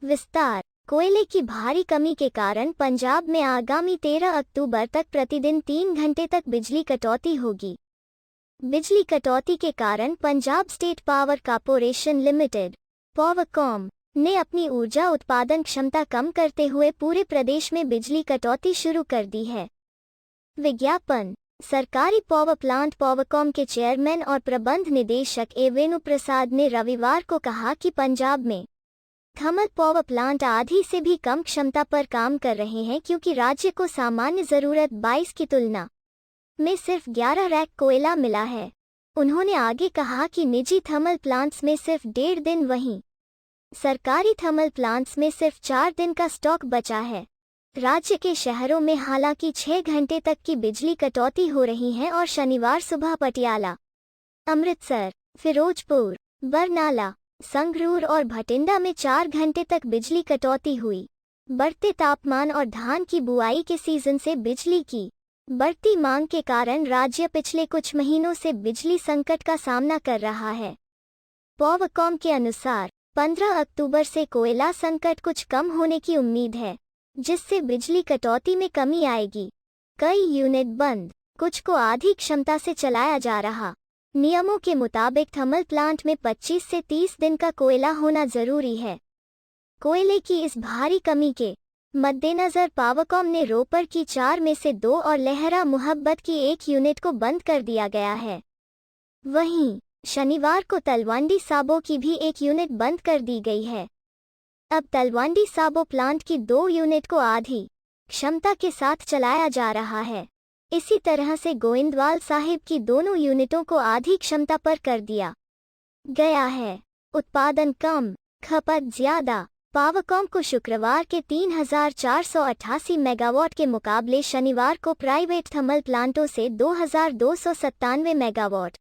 विस्तार। कोयले की भारी कमी के कारण पंजाब में आगामी 13 अक्टूबर तक प्रतिदिन 3 घंटे तक बिजली कटौती होगी। बिजली कटौती के कारण Punjab state power corporation limited Powercom ने अपनी ऊर्जा उत्पादन क्षमता कम करते हुए पूरे प्रदेश में बिजली कटौती शुरू कर दी है। विज्ञापन। सरकारी पावर प्लांट पावरकॉम के चेयरमैन और प्रबंध निदेशक ए वेणु प्रसाद ने रविवार को कहा कि पंजाब में थर्मल पावर प्लांट आधी से भी कम क्षमता पर काम कर रहे हैं क्योंकि राज्य को सामान्य जरूरत 22 की तुलना में सिर्फ 11 रैक कोयला मिला है। उन्होंने आगे कहा कि निजी थर्मल प्लांट्स में सिर्फ 1.5 दिन, वहीं सरकारी थर्मल प्लांट्स में सिर्फ 4 दिन का स्टॉक बचा है। राज्य के शहरों में हालांकि 6 घंटे तक की बिजली कटौती हो रही है और शनिवार सुबह पटियाला, अमृतसर, फिरोजपुर, बरनाला, संगरूर और भटिंडा में 4 घंटे तक बिजली कटौती हुई। बढ़ते तापमान और धान की बुआई के सीजन से बिजली की बढ़ती मांग के कारण राज्य पिछले कुछ महीनों से बिजली संकट का सामना कर रहा है। पावरकॉम के अनुसार 15 अक्टूबर से कोयला संकट कुछ कम होने की उम्मीद है, जिससे बिजली कटौती में कमी आएगी। कई यूनिट बंद, कुछ को आधी क्षमता से चलाया जा रहा। नियमों के मुताबिक थर्मल प्लांट में 25 से 30 दिन का कोयला होना जरूरी है। कोयले की इस भारी कमी के मद्देनजर पावरकॉम ने रोपर की 4 में से 2 और लहरा मुहब्बत की 1 यूनिट को बंद कर दिया गया है। वहीं शनिवार को तलवंडी साबो की भी 1 यूनिट बंद कर दी गई है। अब तलवंडी साबो प्लांट की 2 यूनिट को आधी क्षमता के साथ चलाया जा रहा है। इसी तरह से गोइंदवाल साहिब की दोनों यूनिटों को आधी क्षमता पर कर दिया गया है। उत्पादन कम, खपत ज्यादा। पावरकॉम को शुक्रवार के 3,488 मेगावाट के मुकाबले शनिवार को प्राइवेट थर्मल प्लांटों से 2,297 मेगावाट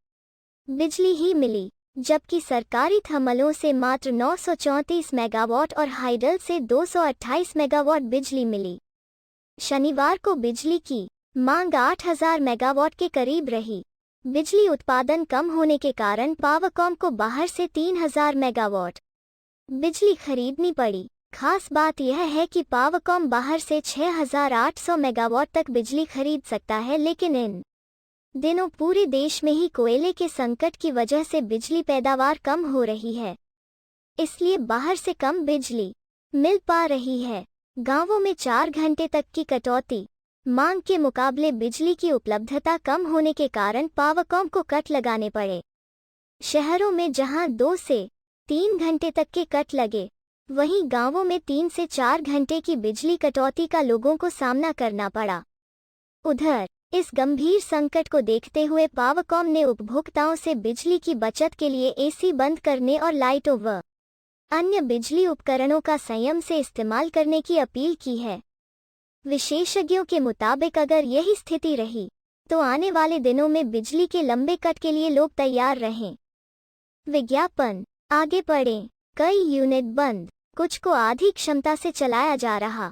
बिजली ही मिली, जबकि सरकारी थर्मलों से मात्र 934 मेगावाट और हाइडल से 228 मेगावाट बिजली मिली। शनिवार को बिजली की मांग 8,000 मेगावाट के करीब रही। बिजली उत्पादन कम होने के कारण पावरकॉम को बाहर से 3,000 मेगावाट बिजली खरीदनी पड़ी। खास बात यह है कि पावरकॉम बाहर से 6,800 मेगावाट तक बिजली खरीद सकता है, लेकिन इन दिनों पूरे देश में ही कोयले के संकट की वजह से बिजली पैदावार कम हो रही है, इसलिए बाहर से कम बिजली मिल पा रही है। गांवों में 4 घंटे तक की कटौती। मांग के मुकाबले बिजली की उपलब्धता कम होने के कारण पावरकॉम को कट लगाने पड़े। शहरों में जहां 2 से 3 घंटे तक के कट लगे, वहीं गांवों में 3 से 4 घंटे की बिजली कटौती का लोगों को सामना करना पड़ा। उधर इस गंभीर संकट को देखते हुए पावरकॉम ने उपभोक्ताओं से बिजली की बचत के लिए एसी बंद करने और लाइटों व अन्य बिजली उपकरणों का संयम से इस्तेमाल करने की अपील की है। विशेषज्ञों के मुताबिक अगर यही स्थिति रही तो आने वाले दिनों में बिजली के लंबे कट के लिए लोग तैयार रहें। विज्ञापन। आगे पढ़ें। कई यूनिट बंद, कुछ को आधी क्षमता से चलाया जा रहा।